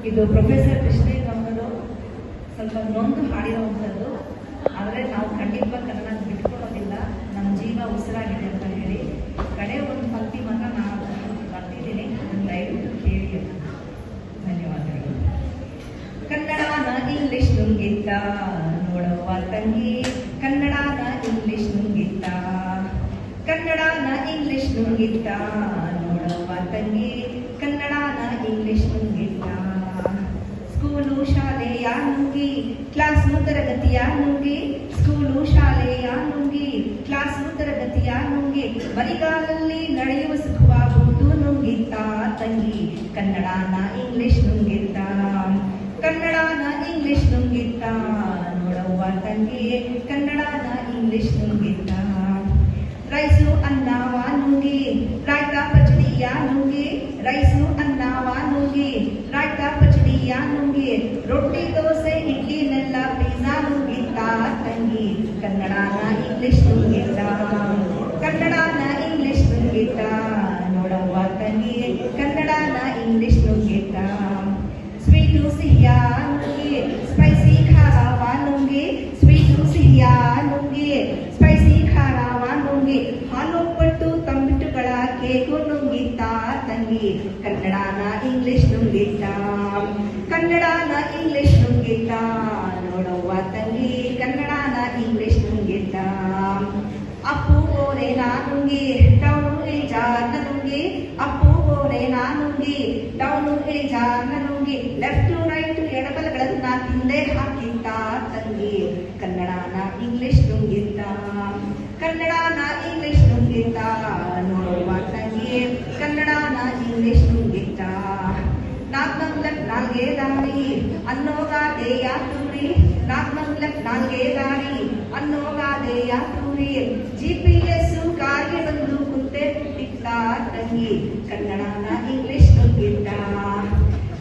ಇದು ಪ್ರೊಫೆಸರ್ ಕೃಷ್ಣೇಗೌಡರು ಸ್ವಲ್ಪ ನೊಂದು ಹಾಡಿರುವಂಥದ್ದು. ಆದರೆ ನಾವು ಖಂಡಿತವಾಗಿ ಕನ್ನಡ ಬಿಟ್ಕೊಡೋದಿಲ್ಲ, ನಮ್ಮ ಜೀವ ಉಸಿರಾಗಿದೆ ಅಂತ ಹೇಳಿ ಕಡೆ ಒಂದು ಪಂಕ್ತಿ ಮಾತ್ರ ನಾನು ಬರ್ತಿದ್ದೀನಿ, ದಯವಿಟ್ಟು ಕೇಳಿ. ಧನ್ಯವಾದಗಳು. ಕನ್ನಡನ ಇಂಗ್ಲಿಷ್ ನುಂಗಿದ್ದ ನೋಡವ್ವ ತಂಗಿ, ಕನ್ನಡನ ಇಂಗ್ಲಿಷ್ ನುಂಗಿದ್ದ, ಕನ್ನಡನ ಇಂಗ್ಲಿಷ್ ನುಂಗಿದ್ದ ನೋಡವ್ವ ತಂಗಿ, ಕನ್ನಡನ ಇಂಗ್ಲಿಷ್ ನುಂಗಿದ್ದ. ಸ್ಕೂಲು ಶಾಲೆಯ ನುಂಗಿ, ಕ್ಲಾಸು ತರಗತಿಯ ನುಂಗಿ, ಸ್ಕೂಲು ಶಾಲೆಯ ನುಂಗಿ, ಕ್ಲಾಸು ತರಗತಿಯ ನುಂಗಿ, ಬರಿಗಾಲಲ್ಲಿ ನಡೆಯುವ ಸುಖವಾಗುವುದು ನುಂಗಿದ್ದ ತಂಗಿ, ಕನ್ನಡನ ಇಂಗ್ಲಿಷ್ ನುಂಗಿದ್ದ, ಕನ್ನಡನ ಇಂಗ್ಲಿಷ್ ನುಂಗಿದ್ದ ನೋಡವ್ವ ತಂಗಿ, ಕನ್ನಡನ ಇಂಗ್ಲಿಷ್ ನುಂಗಿದ್ದ. ರೈಸು ಅನ್ನವ ನುಂಗಿ, ರಾಯ್ತ ಪಚಡಿಯ ನುಂಗಿ, ರೈಸು ಅನ್ನವ ನುಂಗಿ, ರಾಯ್ತ ಪಚಡಿಯ ನುಂಗಿ, ರೊಟ್ಟಿ ದೋಸೆ ಇಡ್ಲಿನೆಲ್ಲ ಪಿಜ್ಜಾ ನುಂಗಿದ್ದ ತಂಗಿ, ಕನ್ನಡನ ಇಂಗ್ಲಿಷ್ ನುಂಗಿದ್ದ, ಕನ್ನಡನ ಇಂಗ್ಲಿಷ್ ನುಂಗಿದ್ದ ನೋಡವ್ವ ತಂಗಿ, ಕನ್ನಡನ ಇಂಗ್ಲಿಷ್ ನುಂಗಿದ್ದ. ಸ್ವೀಟು ಸಿಹಿಯ ನುಂಗಿ, ಸ್ಪೈಸಿ ಖಾರವ ನುಂಗಿ, ಸ್ವೀಟು ಸಿಹಿಯ ನುಂಗಿ, ಸ್ಪೈಸಿ ಖಾರವ ನುಂಗಿ, ಹಾಲು ಪಟ್ಟು ತಂಬಿಟ್ಟುಗಳ ಕೇಕು ನುಂಗಿದ್ದ ತಂಗಿ, ಕನ್ನಡನ ಇಂಗ್ಲಿಷ್ ನುಂಗಿದ್ದ, ಕನ್ನಡನ ಇಂಗ್ಲಿಷ್ ನುಂಗಿದ್ದ ನೋಡವ್ವ ತಂಗಿ, ಕನ್ನಡನ ಇಂಗ್ಲಿಷ್ ನುಂಗಿದ್ದ. ಅಪ್ಪು ಓರೆ ನಾನುಂಗಿ, ಡೌನು ಇಳಿಜಾರ್ನ ನುಂಗಿ, ಅಪ್ಪು ಓರೆ ನಾನುಂಗಿ, ಡೌನು ಇಳಿಜಾರ್ನ ನುಂಗಿ, ಲೆಫ್ಟ್ ರೈಟ್ ಎಡಬಲಗಳನ್ನ ತಿಂದೆ ಹಾಕಿದ್ದ ತಂಗಿ, ಕನ್ನಡನ ಇಂಗ್ಲಿಷ್ ನುಂಗಿದ್ದ, ಕನ್ನಡನ ಇಂಗ್ಲಿಷ್ ನುಂಗಿದ್ದ ನೋಡುವ ತಂಗಿ, ಕನ್ನಡನ ಇಂಗ್ಲಿಷ್ ನುಂಗಿದ್ದ. ನಾಲ್ಕಂಗ್ಲಕ್ ನಾಲ್ಗೆ ದಾರಿ ಅನ್ನೋಗಾದೆಯ ತೂರಿ, ನಾಲ್ಕಂಗ್ಲಕ್ ನಾಲ್ಗೆ ದಾರಿ ಅನ್ನೋಗಾದೆಯ ತೂರಿ, GPS ಕಾರ್ಗೆ ಬಂದು ಕುಂತೆ ಬಿಟ್ಟಿದ್ದ ತಂಗಿ, ಕನ್ನಡನ ಇಂಗ್ಲಿಷ್ ನುಂಗಿದ್ದ,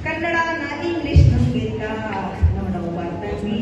ಕನ್ನಡನ ಇಂಗ್ಲಿಷ್ ನುಂಗಿದ್ದ ನೋಡವ್ವ ತಂಗಿ,